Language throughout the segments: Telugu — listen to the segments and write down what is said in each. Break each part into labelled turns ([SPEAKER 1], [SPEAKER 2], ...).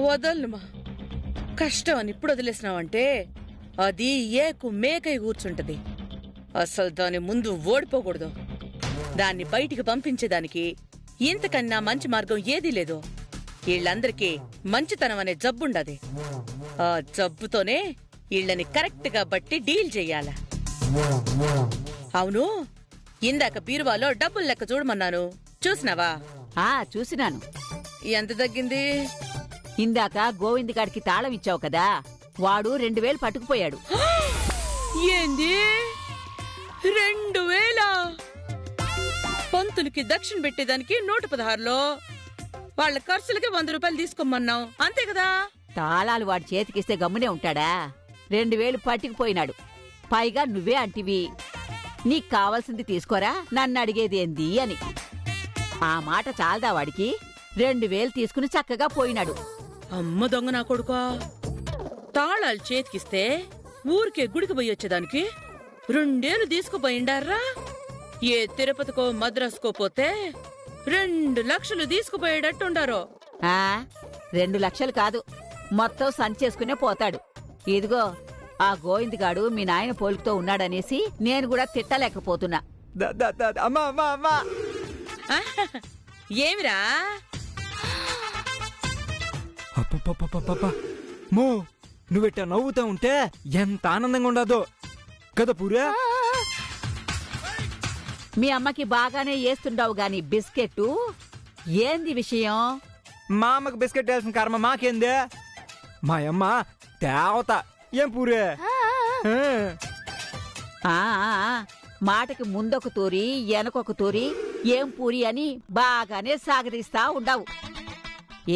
[SPEAKER 1] వదలనుమా. కష్టం అని ఇప్పుడు వదిలేసినావంటే అది ఏకు మేకై కూర్చుంటది. అసలు దాని ముందు ఓడిపోకూడదు. దాన్ని బయటికి పంపించేదానికి ఇంతకన్నా మంచి మార్గం ఏదీ లేదు. వీళ్ళందరికీ మంచితనం అనే జబ్బుండది. ఆ జబ్బుతోనే వీళ్ళని కరెక్ట్ గా బట్టి డీల్ చెయ్యాల. అవును, ఇందాక బీరువాలో డబ్బులు లెక్క చూడమన్నాను, చూసినావా?
[SPEAKER 2] చూసినాను.
[SPEAKER 1] ఎంత తగ్గింది?
[SPEAKER 2] ఇందాక గోవింద్ గాడికి తాళం ఇచ్చావు కదా, వాడు 2000 పట్టుకుపోయాడు.
[SPEAKER 1] ఏంది 2000? పంతులకి దక్షిణ పెట్టేదానికి 116లో వాళ్ళ ఖర్చులకి 100 రూపాయలు తీసుకోమన్నావు, అంతే కదా?
[SPEAKER 2] తాళాలు వాడి చేతికిస్తే గమ్మునే ఉంటాడా? 2000 పట్టుకుపోయినాడు. పైగా నువ్వే అంటివి నీకు కావాల్సింది తీసుకోరా, నన్ను అడిగేదేంది అని. ఆ మాట చాలదా వాడికి? 2000 తీసుకుని చక్కగా పోయినాడు.
[SPEAKER 1] అమ్మ దొంగ నా కొడుకా! తాళాలు చేతికిస్తే ఊరికే గుడికి పోయి వచ్చేదానికి 2 తీసుకుపోయిండారా? ఏ తిరుపతికో మద్రాసుకో పోతే 2 లక్షలు తీసుకుపోయేటట్టుండారో.
[SPEAKER 2] 2 లక్షలు కాదు, మొత్తం సంచేసుకునే పోతాడు. ఇదిగో ఆ గోవింద్ గాడు మీ నాయన పోలికతో ఉన్నాడనేసి నేను కూడా తిట్టలేకపోతున్నా.
[SPEAKER 1] ఏమిరా?
[SPEAKER 3] మో, నువ్వెట్ట నవ్వుతా ఉంటే ఎంత ఆనందంగా ఉండదో కదా పూరా.
[SPEAKER 2] మీ అమ్మకి బాగానే వేస్తుండవు గాని బిస్కెట్టు ఏంది విషయం?
[SPEAKER 3] మా అమ్మకి బిస్కెట్ వేయాల్సిన కర్మ మాకేందే? మా అమ్మ తేవత. ఏం పూరే?
[SPEAKER 2] మాటకి ముందొక తూరి వెనకొక తూరి ఏం పూరి అని బాగానే సాగదీస్తా ఉండవు.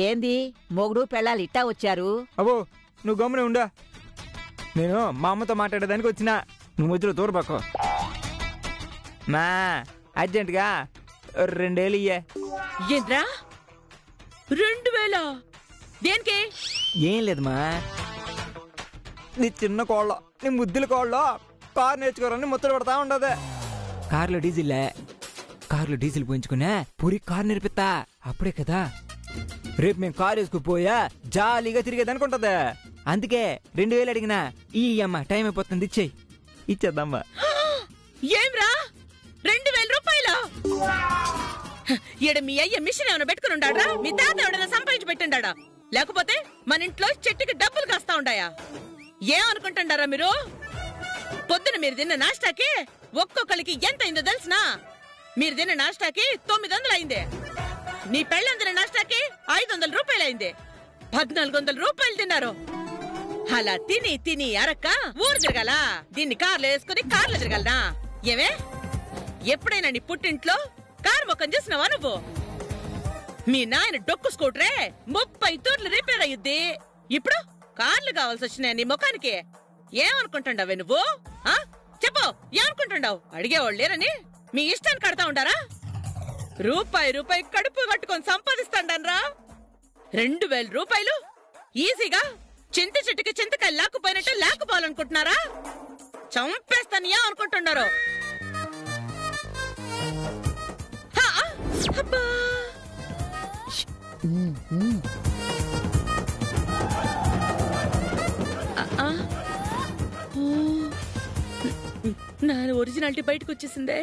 [SPEAKER 2] ఏంది మొగుడు పెళ్ళాలు ఇట్టా వచ్చారు?
[SPEAKER 3] అవో నువ్వు గమ్మునే ఉండా. నేను మా అమ్మతో మాట్లాడేదానికి వచ్చినా, నువ్వు మధ్యలో దూరబాకో. మా అర్జెంటుగా 2000 ఇయ్యే.
[SPEAKER 1] ఏంద్రా 2000? దేనికి?
[SPEAKER 3] ఏం లేదమ్మా, నీ చిన్న కోళ్ళ, నీ ముద్దుల కోళ్ళ కారు నేర్చుకోరని ముచ్చట పడతా ఉండదు. కార్లో డీజిల్ పోయించుకునే పూరి కారు నేర్పిస్తా. అప్పుడే కదా రేపు మేము కారు వేసుకుపోయా జాలీగా తిరిగేదనుకుంటది. అందుకే 2000 అడిగినా. ఈ అమ్మ టైం అయిపోతుంది, ఇచ్చేయి. ఇచ్చేద్దామ్మా.
[SPEAKER 1] ఏమ్రా 2000 రూపాయలు? ఈడ మీ అయ్య మిషన్ ఏమైనా పెట్టుకుని ఉండాడా? మీ తాత ఎవడైనా సంపాదించి పెట్టిండా? లేకపోతే మన ఇంట్లో చెట్టుకి డబ్బులు కాస్తా ఉండాయా? ఏమనుకుంటుండారా మీరు? పొద్దున మీరు తిన్న నాష్టాకి ఒక్కొక్కరికి ఎంత అయిందో తెలుసునా? మీరు తిన్న నాష్టాకి 900 అయిందే. నీ పెళ్ళందిన నాష్టాకి 500 రూపాయలు అయిందే. 1400 రూపాయలు తిన్నారు. అలా తిని తిని అరక్క ఊరు తిరగాల? దీన్ని కార్లో వేసుకుని కార్లో తిరగలనా? ఏమే, ఎప్పుడైనా నీ పుట్టింట్లో కారు మొక్కం చేసినావా నువ్వు? మీ నాయన డొక్కు స్కూటరే 30 తూర్లు రిపేర్ అయ్యుద్ది. ఇప్పుడు కార్లు కావాల్సి వచ్చినాయి నీ ముఖానికి. ఏమనుకుంటుండవే నువ్వు? చెప్పు, ఏమనుకుంటుండవు? అడిగేవాళ్ళు లేరని మీ ఇష్టాన్ని కడతా ఉండారా? రూపాయి కడుపు కట్టుకొని సంపాదిస్తాండన్రా. 2000 రూపాయలు ఈజీగా చింత చెట్టుకి చింతకాయలు లాక్కుపోయినట్టు లాక్కుపోవాలనుకుంటున్నారా? చంపేస్తాను అనుకుంటున్నారు. నా ఒరిజినాలిటీ బయటకు వచ్చేసిందే.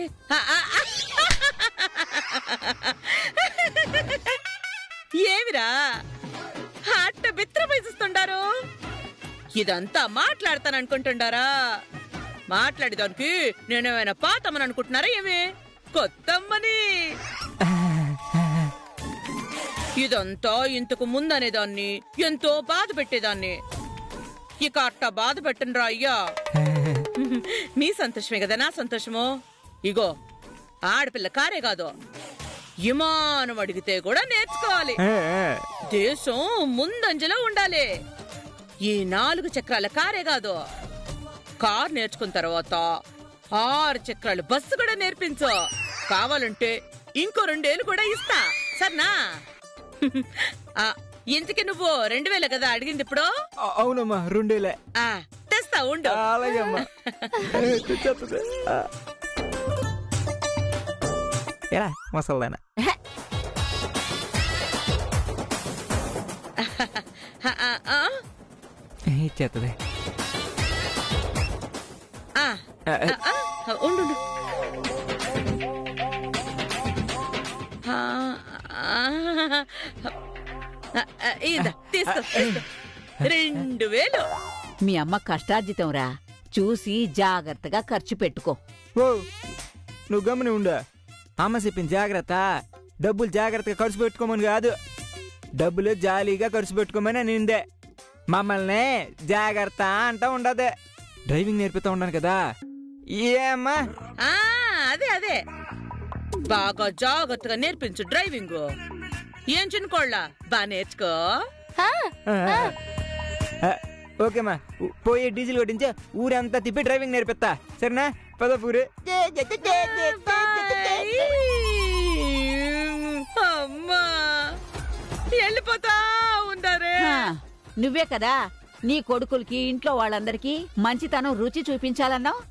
[SPEAKER 1] ఏమిరా అట్ట బిత్రపేసిస్తుండారు? ఇదంతా మాట్లాడతాననుకుంటుండారా? మాట్లాడేదానికి నేనేమైనా పాతమ్మని అనుకుంటున్నారా? ఏమి కొత్తమ్మని? ఇదంతా ఇంతకు ముందనేదాన్ని ఎంతో బాధ పెట్టేదాన్ని. ఇక అట్ట బాధ పెట్టనురా అయ్యా. మీ సంతోషమే కదా నా సంతోషము. ఇగో ఆడపిల్ల కారే కాదు, విమానం అడిగితే కూడా నేర్చుకోవాలి. దేశం ముందంజలో ఉండాలి. ఈ 4 చక్రాల కారే కాదు, కార్ నేర్చుకున్న తర్వాత 6 చక్రాల బస్సు కూడా నేర్పించు. కావాలంటే ఇంకో 2 ఏళ్ళు కూడా ఇస్తా, సరేనా? ఇంతకీ నువ్వు 2000 కదా అడిగింది ఇప్పుడు?
[SPEAKER 3] అవునమ్మా 2000.
[SPEAKER 1] తెస్తా ఉండు.
[SPEAKER 3] అలాగే అమ్మా. ఎలా మసల్దానా? ఇచ్చేస్తుంది.
[SPEAKER 1] ఆ, ఆ, ఆ, ఉండు ఆ, తీసుకో 2000.
[SPEAKER 2] మీ అమ్మ కష్టార్జితం రా, చూసి జాగ్రత్తగా ఖర్చు పెట్టుకో.
[SPEAKER 3] ఓ నువ్వు గమని ఉండు. అమ్మ చెప్పింది జాగ్రత్త. డబ్బులు జాగ్రత్తగా ఖర్చు పెట్టుకోమని కాదు, డబ్బులు జాలీగా ఖర్చు పెట్టుకోమని నిందే. మమ్మల్ని జాగ్రత్త అంటా ఉండదే. డ్రైవింగ్ నేర్పుతా ఉన్నాను కదా. ఏమ్మా
[SPEAKER 1] అదే అదే బాగా జాగ్రత్తగా నేర్పించు డ్రైవింగ్. ఏం చిన్నకోళ్ళ బాగా నేర్చుకో.
[SPEAKER 3] ఓకేమ్మా, పోయి డీజిల్ కొట్టించే ఊరంతా తిప్పి డ్రైవింగ్ నేర్పిస్తా, సరేనా? పదపూరి.
[SPEAKER 1] అమ్మా వెళ్ళిపోతా ఉండారే.
[SPEAKER 2] నువ్వే కదా నీ కొడుకులకి ఇంట్లో వాళ్ళందరికీ మంచితనం రుచి చూపించాలన్నావు.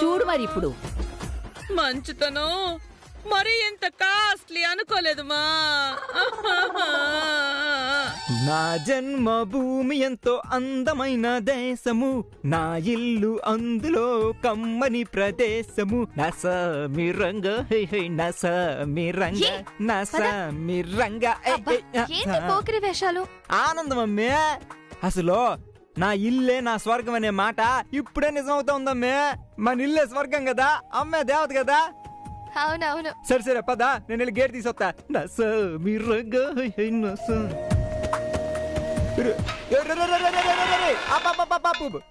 [SPEAKER 2] చూడు మరి ఇప్పుడు.
[SPEAKER 1] మంచితనం మరీ ఎంత కాస్ట్లీ అనుకోలేదు మా.
[SPEAKER 3] నా జన్మభూమి ఎంతో అందమైన దేశము, నా ఇల్లు అందులో కమ్మని ప్రదేశము. నసమిరంగ నసమిరంగ నసమిరంగ.
[SPEAKER 4] పోకిరి వేషాలు.
[SPEAKER 3] ఆనందం అమ్మే. అసలు నా ఇల్లే నా స్వర్గం అనే మాట ఇప్పుడే నిజమవుతా ఉందమ్మే. మన ఇల్లే స్వర్గం కదా, అమ్మే దేవత కదా.
[SPEAKER 4] అవునవును.
[SPEAKER 3] సరే సరే పద, నేను వెళ్ళి గేట్ తీసుకొస్తా.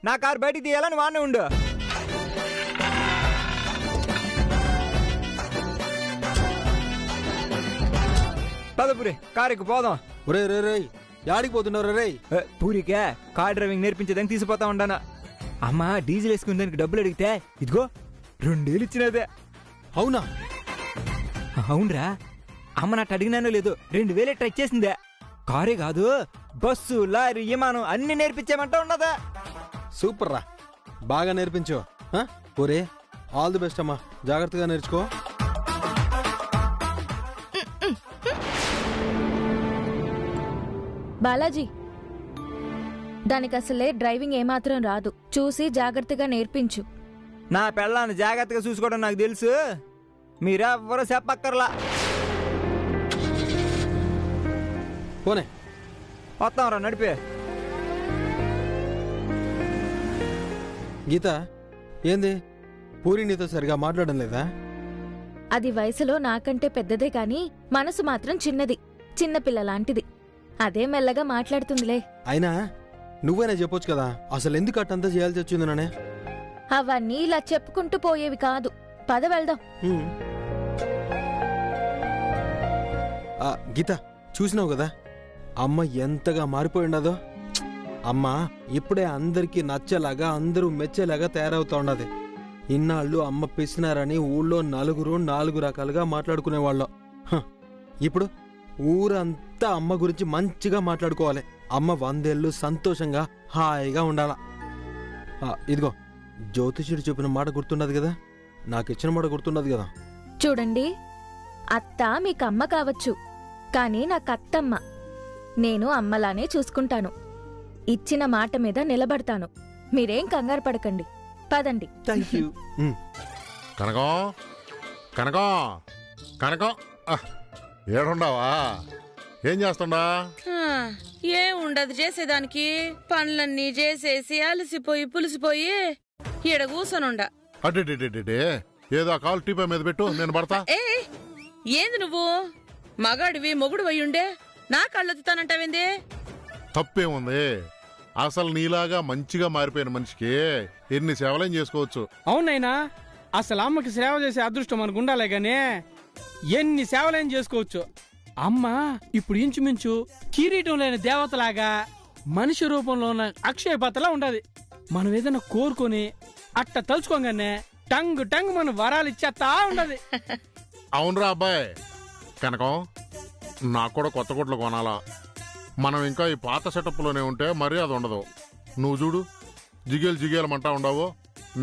[SPEAKER 3] నా కారు బయటికి తీయాలని వాడినే ఉండు. పదపురి కారుకి పోదాం.
[SPEAKER 5] ఒరే రే రే యాడికి పోతున్నారు రే?
[SPEAKER 3] పూరికే కార్ డ్రైవింగ్ నేర్పించేదానికి తీసుకుపోతా ఉండాను. అమ్మ డీజిల్ వేసుకునే దానికి డబ్బులు అడిగితే ఇదిగో 2000 ఇచ్చినదే.
[SPEAKER 5] అవునా?
[SPEAKER 3] అవునరా, అమ్మ నాటి అడిగినానో లేదు 2000 ట్రై చేసిందే. కారే కాదు, బస్సు లారీ విమానం అన్ని నేర్పించామంటా ఉన్నదా.
[SPEAKER 5] సూపర్ రా, బాగా నేర్పించు. ఒరే ఆల్ ది బెస్ట్ అమ్మా, జాగ్రత్తగా నేర్చుకో.
[SPEAKER 4] బాలాజీ, దానికి అసలే డ్రైవింగ్ ఏమాత్రం రాదు. చూసి జాగ్రత్తగా నేర్పించు.
[SPEAKER 3] నా పెళ్ళాన్ని జాగ్రత్తగా చూసుకోవడం నాకు తెలుసు, మీరెవ్వరూ చెప్పక్కర్లా.
[SPEAKER 5] పోనే
[SPEAKER 3] వస్తాంరా, నడిపే.
[SPEAKER 5] గీత, ఏంది పూరి నీతో సరిగా మాట్లాడడం లేదా?
[SPEAKER 4] అది వయసులో నాకంటే పెద్దదే కాని మనసు మాత్రం చిన్నది, చిన్నపిల్లలాంటిది. అదే మెల్లగా మాట్లాడుతుందిలే.
[SPEAKER 5] అయినా నువ్వైనా చెప్పొచ్చు కదా, అసలు ఎందుకు అట్టంతా చేయాల్సి వచ్చింది నానే?
[SPEAKER 4] అవన్నీ ఇలా చెప్పుకుంటూ పోయేవి కాదు. పద వెళ్దాం.
[SPEAKER 5] గీత, చూసినావు కదా అమ్మ ఎంతగా మారిపోయిండదో. అమ్మ ఇప్పుడే అందరికీ నచ్చేలాగా, అందరూ మెచ్చేలాగా తయారవుతా ఉండదు. ఇన్నాళ్ళు అమ్మ పిసినారని ఊళ్ళో నలుగురు 4 రకాలుగా మాట్లాడుకునేవాళ్ళం. ఇప్పుడు ఊరంతా అమ్మ గురించి మంచిగా మాట్లాడుకోవాలి. అమ్మ 100 ఏళ్ళు సంతోషంగా హాయిగా ఉండాల. ఇదిగో జ్యోతిషుడు చెప్పిన మాట గుర్తున్నది కదా, నాకు ఇచ్చిన మాట గుర్తున్నది కదా.
[SPEAKER 4] చూడండి, అత్త మీకమ్మ కావచ్చు, కాని నాకత్తమ్మ. నేను అమ్మలానే చూసుకుంటాను. ఇచ్చిన మాట మీద నిలబడతాను. మీరేం కంగారు పడకండి. పదండి.
[SPEAKER 5] Thank you.
[SPEAKER 6] కనకం కనకం కనకం, ఏడుండావా? ఏం చేస్తుండా?
[SPEAKER 1] ఏం ఉండదు చేసేదానికి. పనులన్నీ చేసేసి అలసిపోయి పులిసిపోయి ఈడ కూసోనుండా.
[SPEAKER 6] అడ్డే ఏదో కాలు టీపా మీద పెట్టు, నేను పడతా.
[SPEAKER 1] ఏంది నువ్వు మగాడివి మొగుడు అయ్యుండే నా కళ్ళొత్తుతానంటావేంది?
[SPEAKER 6] తప్పేముంది? అసలు నీలాగా మంచిగా మారిపోయిన మనిషికి ఎన్ని సేవలేం చేసుకోవచ్చు.
[SPEAKER 7] అవునైనా, అసలు అమ్మకి సేవ చేసే అదృష్టం మనకు ఉండాలే గానీ ఎన్ని సేవలేం చేసుకోవచ్చు. అమ్మ ఇప్పుడు ఇంచుమించు కిరీటం లేని దేవతలాగా మనిషి రూపంలో ఉన్న అక్షయ పాత్రలా ఉండదు. మనం ఏదైనా కోరుకొని అట్ట తలుచుకోగానే టంగు టంగు మన వరాలు ఇచ్చేస్తా ఉండదు.
[SPEAKER 6] అవునరా అబ్బాయి. కనకం, నాకు కూడా కొత్త గుడ్లు కొనాలా. మనం ఇంకా ఈ పాత సెటప్లోనే ఉంటే మరీ అది ఉండదు. నువ్వు చూడు, జిగేలమంటా ఉండవు.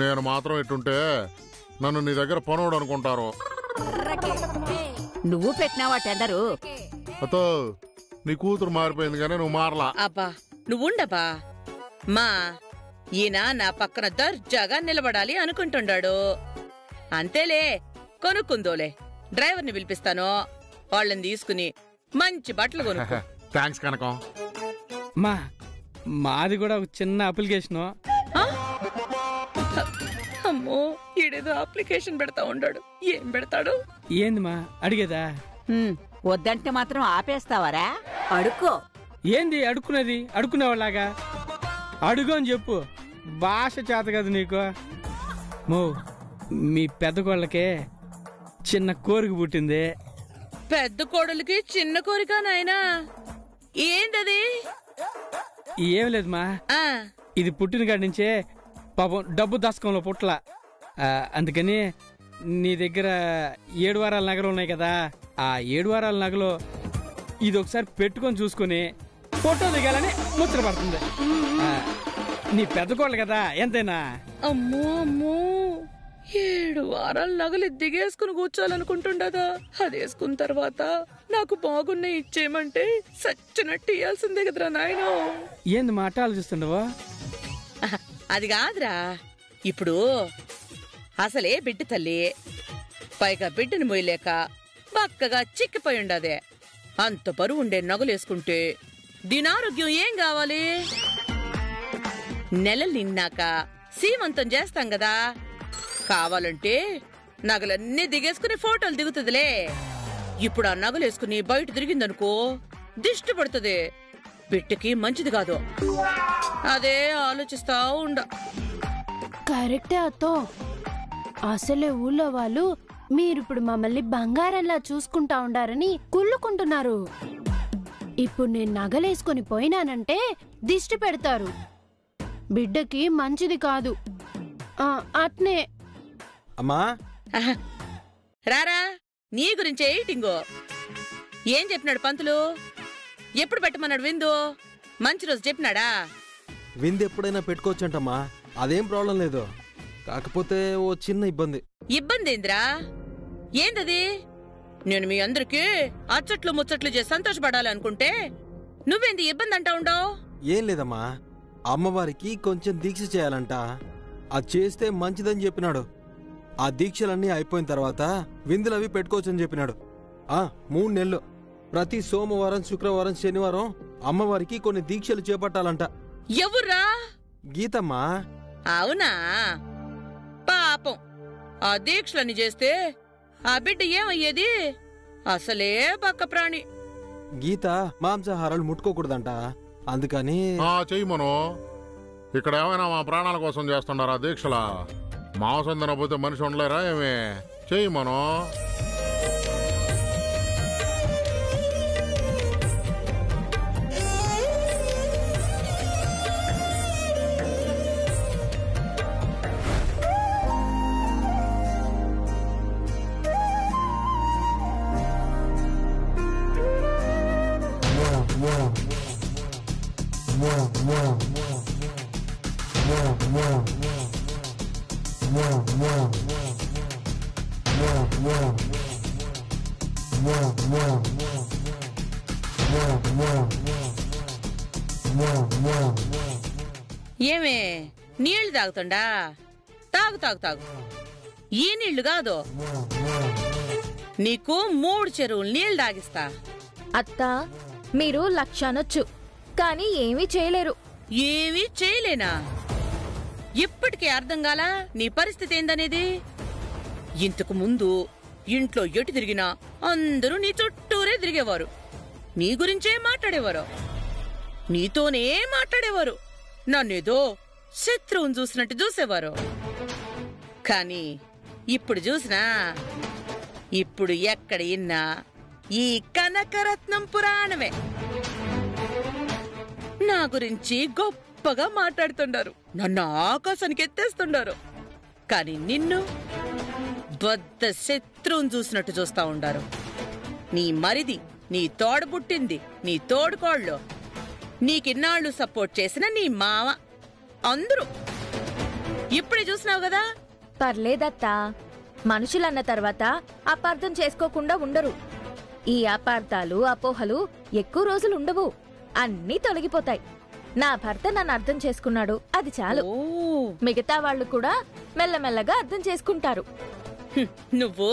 [SPEAKER 6] నేను మాత్రం ఇట్టుంటే నన్ను నీ దగ్గర పనోడు అనుకుంటారు.
[SPEAKER 2] నువ్వు పెట్టినావా టెండరు?
[SPEAKER 6] అతో నీ కూతురు మారిపోయింది కానీ నువ్వు మారలా.
[SPEAKER 1] అబ్బా నువ్వుండబా. మా ఈయన నా పక్కన దర్జాగా నిలబడాలి అనుకుంటుండాడు. అంతేలే, కొనుక్కుందోలే. డ్రైవర్ని పిలిపిస్తాను, వాళ్ళని తీసుకుని మంచి బట్టలు కొనుక్కో.
[SPEAKER 6] థ్యాంక్స్ కనకం.
[SPEAKER 7] మాది కూడా ఒక చిన్న అప్లికేషను.
[SPEAKER 1] అమ్మో, ఈడేదో అప్లికేషన్ పెడతా ఉండాడు. ఏం పెడతాడు?
[SPEAKER 7] ఏంది మా అడిగేదా?
[SPEAKER 2] వద్దంటే మాత్రం ఆపేస్తావరా? అడుక్కో.
[SPEAKER 7] ఏంది అడుక్కునేది? అడుక్కునేవాళ్ళలాగా అడుగు అని చెప్పు. భాష చేత కదా నీకు. మో, మీ పెద్ద కోళ్ళకే చిన్న కోరిక పుట్టింది.
[SPEAKER 1] పెద్ద కోడలికి చిన్న కోరిక నాయనా? ఏందది?
[SPEAKER 7] ఏం లేదు మా, ఇది పుట్టిన కాడి నుంచే పాపం డబ్బు దశకంలో పుట్ల. అందుకని నీ దగ్గర 7 వారాల నగలు ఉన్నాయి కదా, ఆ 7 వారాల నగలు ఇది ఒకసారి పెట్టుకొని చూసుకుని ఫోటో దిగాలని ముచ్చట పడుతుంది. నీ పెద్ద కోళ్ళు కదా ఎంతైనా.
[SPEAKER 1] అమ్మో అమ్మో, 7 వారాల నగలు దిగేసుకుని కూర్చోాలనుకుంటుండదా? అదేసుకున్న తర్వాత నాకు బాగున్న ఇచ్చేయమంటే సచ్చినట్టు ఇయ్యాల్సిందే కదరా నాయన.
[SPEAKER 7] ఏంది మాట ఆలోచిస్తుండవా?
[SPEAKER 1] అది కాదురా, ఇప్పుడు అసలే బిడ్డ తల్లి, పైగా బిడ్డను మోయలేక బక్కగా చిక్కిపోయి ఉండదే. అంత బరువు ఉండే నగలేసుకుంటే దీనారోగ్యం ఏం కావాలి? నెలలు నిన్నాక సీమంతం చేస్తాం కదా, కావాలంటే నగలన్నీ దిగేసుకుని ఫోటోలు దిగుతుందిలే. ఇప్పుడు ఆ నగలేసుకుని బయట తిరిగిందనుకో దిష్టి పడుతుంది, బిడ్డకి మంచిది కాదు. అదే ఆలోచిస్తా ఉండ.
[SPEAKER 8] కరెక్టే అత్తో. అసలే ఊళ్ళో వాళ్ళు మీరిప్పుడు మమ్మల్ని బంగారంలా చూసుకుంటా ఉండారని కుళ్ళుకుంటున్నారు. ఇప్పుడు నేను నగలేసుకుని పోయినానంటే దిష్టి పెడతారు, బిడ్డకి మంచిది కాదు. అట్నే
[SPEAKER 5] అమ్మా
[SPEAKER 1] రారా, నీ గురించే ఎయిటింగో. ఏం చెప్పినాడు పంతులు? ఎప్పుడు పెట్టమన్నాడు విందు? మంచి రోజు చెప్పినాడా?
[SPEAKER 5] విందు ఎప్పుడైనా పెట్టుకోవచ్చంటమ్మా, అదేం ప్రాబ్లం లేదు. కాకపోతే ఓ చిన్న ఇబ్బంది.
[SPEAKER 1] ఇబ్బంది ఏందిరా? ఏందది? నేను మీ అందరికీ అచ్చట్లు ముచ్చట్లు చేసి సంతోషపడాలి అనుకుంటే నువ్వేంది ఇబ్బంది అంటా ఉండవు?
[SPEAKER 5] ఏం లేదమ్మా, అమ్మవారికి కొంచెం దీక్ష చేయాలంట. అది చేస్తే మంచిదని చెప్పినాడు. ఆ దీక్షలన్నీ అయిపోయిన తర్వాత విందులవి పెట్టుకోవచ్చని చెప్పినాడు. 3 నెలలు ప్రతి సోమవారం, శుక్రవారం, శనివారం అమ్మవారికి కొన్ని దీక్షలు చేపట్టాలంట.
[SPEAKER 1] ఎవర్రా?
[SPEAKER 5] గీతమ్మా.
[SPEAKER 1] అవునా? పాపం, ఆ దీక్షలన్నీ చేస్తే ఆ బిడ్డ ఏమయ్యేది? అసలే పక్క ప్రాణి.
[SPEAKER 5] గీత మాంసాహారాలు ముట్టుకోకూడదంట, అందుకని.
[SPEAKER 6] చెయ్యి మనం ఇక్కడ ఏమైనా మా ప్రాణాల కోసం చేస్తున్నారా దీక్షలా? మాంసం తినకపోతే మనిషి ఉండలేరా ఏమే? చెయ్యి మనం.
[SPEAKER 1] ఏమే, నీళ్లు తాగుతుండా? తాగు తాగు తాగు. ఈ నీళ్లు కాదు, నీకు 3 చెరువులు నీళ్లు తాగిస్తా.
[SPEAKER 4] అత్తా, మీరు 1,00,000 అనొచ్చు, కానీ ఏమీ చేయలేరు.
[SPEAKER 1] ఏమీ చేయలేనా? ఇప్పటికే అర్థం కాలా నీ పరిస్థితి ఏందనేది? ఇంతకు ముందు ఇంట్లో ఎటు తిరిగినా అందరూ నీ చుట్టూరే తిరిగేవారు, నీ గురించే మాట్లాడేవారు, నీతోనే మాట్లాడేవారు, నన్నేదో శత్రువుని చూసినట్టు చూసేవారు. కానీ ఇప్పుడు చూసినా, ఇప్పుడు ఎక్కడ ఇన్నా ఈ కనకరత్నం పురాణమే. నా గురించి గొప్పగా మాట్లాడుతుండారు, నన్ను ఆకాశానికి ఎత్తేస్తుండారు. కానీ నిన్ను బద్ద శత్రువుని చూసినట్టు చూస్తా ఉండారు. నీ మరిది, నీ తోడబుట్టింది, నీ తోడుకోళ్ళు, నీకిన్నాళ్ళు సపోర్ట్ చేసిన నీ మావ, అందరూ ఇప్పుడే చూసినావు కదా.
[SPEAKER 4] పర్లేదత్తా, మనుషులన్న తర్వాత అపార్థం చేసుకోకుండా ఉండరు. ఈ అపార్థాలు, అపోహలు ఎక్కువ రోజులు ఉండవు, అన్నీ తొలగిపోతాయి. నా భర్త నన్ను అర్థం చేసుకున్నాడు, అది చాలు.
[SPEAKER 1] ఓ,
[SPEAKER 4] మిగతా వాళ్ళు కూడా మెల్లమెల్లగా అర్థం చేసుకుంటారు.
[SPEAKER 1] నువ్వు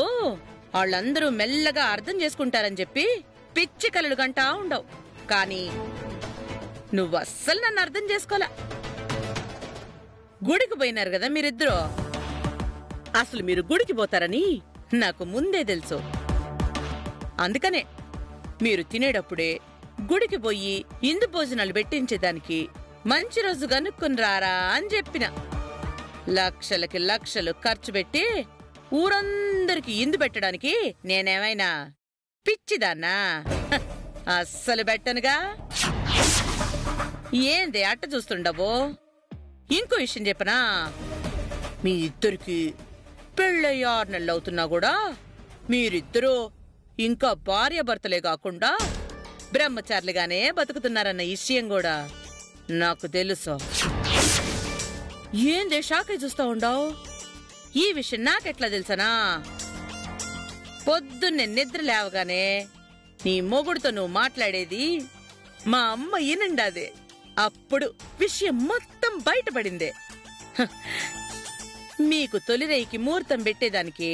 [SPEAKER 1] వాళ్ళందరూ మెల్లగా అర్థం చేసుకుంటారని చెప్పి పిచ్చి కలలు గంటా ఉండవు. కానీ నువ్వు అస్సలు నన్ను అర్థం చేసుకోలా. గుడికి పోయినారు కదా మీరిద్దరూ. అసలు మీరు గుడికి పోతారని నాకు ముందే తెలుసు. అందుకనే మీరు తినేటప్పుడే గుడికి పోయి ఇందు భోజనాలు పెట్టించేదానికి మంచి రోజు కనుక్కుని రారా అని చెప్పిన. లక్షలకి లక్షలు ఖర్చు పెట్టి ఊరందరికి ఇందు పెట్టడానికి నేనేమైనా పిచ్చిదాన్నా? అస్సలు పెట్టనుగా. ఏంది అట్ట చూస్తుండవు? ఇంకో విషయం చెప్పనా, మీ ఇద్దరికి పెళ్ళయ్యి 6 నెలలు అవుతున్నా కూడా మీరిద్దరూ ఇంకా భార్యాభర్తలే కాకుండా బ్రహ్మచారులుగానే బతుకుతున్నారన్న విషయం కూడా నాకు తెలుసు. ఏందే షాకై చూస్తా ఉండవు? ఈ విషయం నాకెట్లా తెలుసనా? పొద్దున్నే నిద్ర లేవగానే నీ మొగుడుతో నువ్వు మాట్లాడేది మా అమ్మ ఈనండాదే. అప్పుడు విషయం మొత్తం బయటపడిందే. మీకు తొలిరేయికి ముహూర్తం పెట్టేదానికి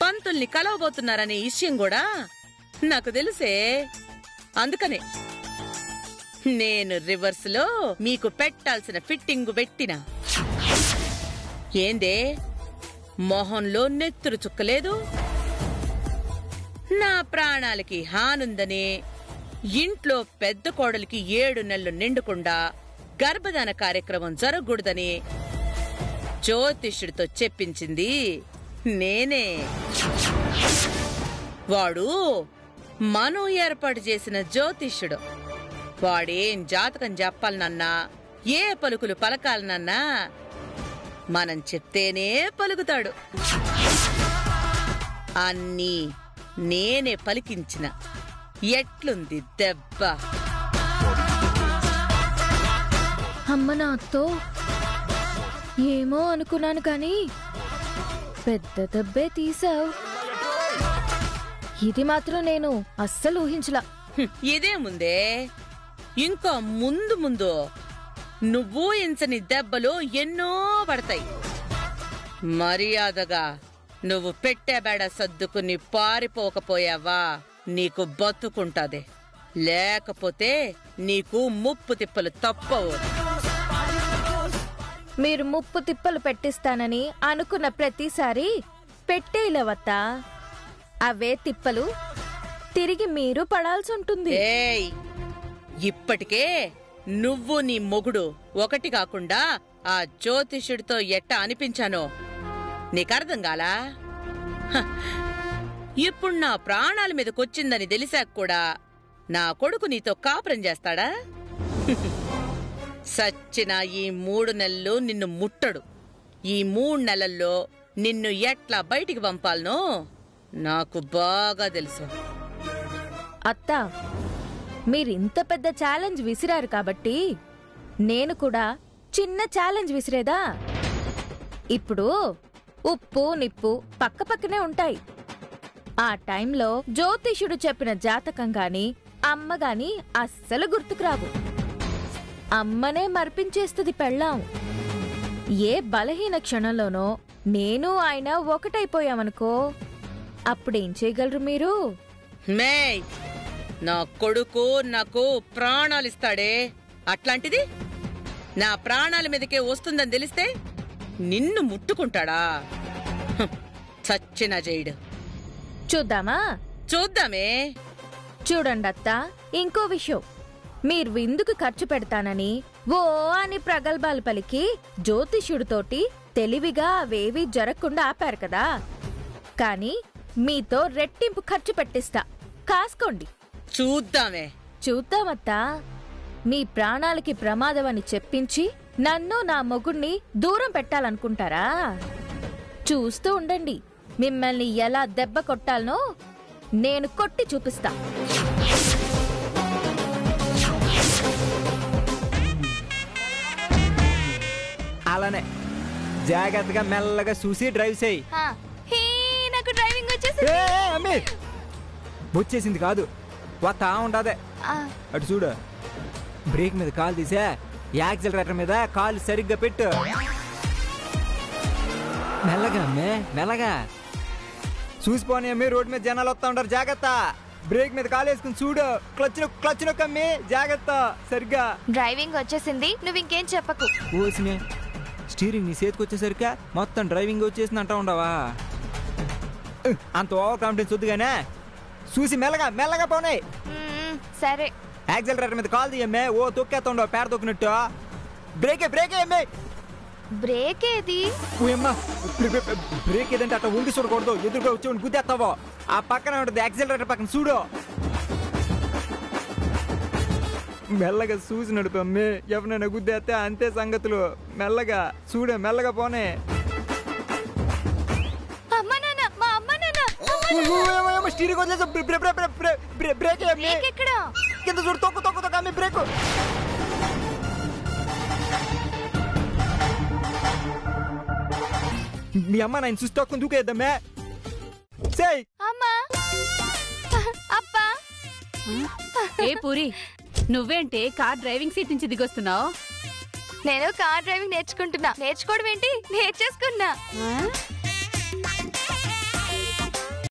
[SPEAKER 1] పంతుల్ని కలవబోతున్నారనే విషయం కూడా నాకు తెలుసే. అందుకనే నేను రివర్స్ లో మీకు పెట్టాల్సిన ఫిట్టింగు పెట్టినా. ఏందే మొహంలో నెత్తురు చుక్కలేదు? నా ప్రాణాలకి హానుందని ఇంట్లో పెద్ద కోడలికి 7 నెలలు నిండకుండా గర్భధాన కార్యక్రమం జరగకూడదని జ్యోతిష్యుడితో చెప్పించింది నేనే. వాడు మనం ఏర్పాటు చేసిన జ్యోతిష్యుడు. వాడేం జాతకం చెప్పాలనన్నా, ఏ పలుకులు పలకాలనన్నా మనం చెప్తేనే పలుకుతాడు. అన్నీ నేనే పలికించిన. ఎట్లుంది దెబ్బ?
[SPEAKER 4] అమ్మ నాతో ఏమో అనుకున్నాను కానీ పెద్ద దెబ్బే తీసావు. ఇది మాత్రం నేను అస్సలు ఊహించలా.
[SPEAKER 1] ఇదే ముందే, ఇంకా ముందు ముందు నువ్వు ఇంచని దెబ్బలు ఎన్నో పడతాయి. మర్యాదగా నువ్వు పెట్టే బేడ సర్దుకుని పారిపోకపోయావా నీకు బతుకుంటాదే. లేకపోతే నీకు ముప్పు తిప్పలు తప్పవు.
[SPEAKER 4] మీరు ముప్పు తిప్పలు పెట్టిస్తానని అనుకున్న ప్రతిసారి పెట్టేయలేవత్తా. అవే తిప్పలు తిరిగి మీరు పడాల్సి ఉంటుంది.
[SPEAKER 1] ఏయ్, ఇప్పటికే నువ్వు నీ మొగుడు ఒకటి కాకుండా ఆ జ్యోతిష్యుడితో ఎట్టా అనిపించానో నీకర్థం గాలా? ఇప్పుడు నా ప్రాణాల మీదకొచ్చిందని తెలిసాక కూడా నా కొడుకు నీతో కాపురం చేస్తాడా? సచ్చిన ఈ 3 నెలలు నిన్ను ముట్టడు. ఈ 3 నెలల్లో నిన్ను ఎట్లా బయటికి పంపాలనో నాకు బాగా తెలుసు.
[SPEAKER 4] అత్తా, మీరింత పెద్ద ఛాలెంజ్ విసిరారు కాబట్టి నేను కూడా చిన్న ఛాలెంజ్ విసిరేదా? ఇప్పుడు ఉప్పు నిప్పు పక్కపక్కనే ఉంటాయి. ఆ టైంలో జ్యోతిష్యుడు చెప్పిన జాతకం గాని అమ్మ గాని అస్సలు గుర్తుకురావు. అమ్మనే మర్పించేస్తుంది పెళ్ళాం. ఏ బలహీన క్షణంలోనో నేను ఆయన ఒకటైపోయామనుకో, అప్పుడేం చేయగలరు మీరు?
[SPEAKER 1] మేయ్, నా కొడుకు నాకు ప్రాణాలిస్తాడే. అట్లాంటిది నా ప్రాణాల మీదకే వస్తుందని తెలిస్తే నిన్ను ముట్టుకుంటాడా? చచ్చిన జైడు.
[SPEAKER 4] చూద్దామా?
[SPEAKER 1] చూద్దామే.
[SPEAKER 4] చూడండత్తా, ఇంకో విషయం. మీరు విందుకు ఖర్చు పెడతానని ఓ అని ప్రగల్భాలు పలికి జ్యోతిష్యుడితోటి తెలివిగా అవేవీ జరగకుండా ఆపారు కదా. కాని మీతో రెట్టింపు ఖర్చు పెట్టిస్తా, కాసుకోండి.
[SPEAKER 1] చూద్దామే.
[SPEAKER 4] చూద్దామత్తా. మీ ప్రాణాలకి ప్రమాదమని చెప్పించి నన్ను నా మొగుణ్ణి దూరం పెట్టాలనుకుంటారా? చూస్తూ ఉండండి, మిమ్మల్ని ఎలా దెబ్బ కొట్టాలనో నేను కొట్టి చూపిస్తా.
[SPEAKER 3] అలానే జాగ్రత్తగా మెల్లగా చూసి డ్రైవ్ చేయి.
[SPEAKER 4] నాకు డ్రైవింగ్
[SPEAKER 3] వచ్చేసింది కాదు, వస్తా ఉండదే. అటు చూడు, బ్రేక్ మీద కాలు తీసే యాక్సిలరేటర్ మీద కాలు సరిగ్గా పెట్టు. మెల్లగా అమ్మే, మెల్లగా. చూసిపోని అమ్మి, రోడ్డు మీద జనాలు వస్తా ఉంటారు, జాగ్రత్త. బ్రేక్ మీద కాలు వేసుకుని చూడు. క్లచ్ నొక్కమ్మి, జాగ్రత్త. సరిగ్గా.
[SPEAKER 9] డ్రైవింగ్ వచ్చేసింది, నువ్వు ఇంకేం చెప్పకు.
[SPEAKER 3] ఓసినే, స్టీరింగ్ నీ చేతికి వచ్చేసరికి మొత్తం డ్రైవింగ్ వచ్చేసింది అంటా ఉండవా? అంత ఓవర్ కాన్ఫిడెన్స్ వద్దుగానే. చూసి మెల్లగా పోనాయి.
[SPEAKER 9] సరే.
[SPEAKER 3] యాక్సిలరేటర్ మీద కాలు తీయమ్మే. ఓ తొక్కేస్తా ఉండవు, పేడ తొక్కినట్టు. బ్రేక్ అమ్మే.
[SPEAKER 9] బ్రేక్ ఏది?
[SPEAKER 3] బ్రేక్ ఏదంటే అట్లా ఉండి చూడకూడదు, ఎదురుగా వచ్చి గుద్దేస్తావో. ఆ పక్కన ఉంటుంది యాక్సిలరేటర్ పక్కన చూడు. మెల్లగా చూసి నడిపమ్మి, ఎవరైనా గుద్దేస్తే అంతే సంగతులు. మెల్లగా చూడే, మెల్లగా పోనే. స్టీరింగ్ వదిలేసి బ్రేక్ కింద చూడు, తొక్కు అమ్మి, బ్రేక్. మీ అమ్మ నేను చూసి తక్కువ దూకేద్దామే.
[SPEAKER 10] ఏ పూరి, నువ్వేంటే కార్ డ్రైవింగ్ సీట్ నుంచి దిగొస్తున్నావు?
[SPEAKER 9] నేను కార్ డ్రైవింగ్ నేర్చుకోవడం ఏంటి, నేర్చేసుకున్నా.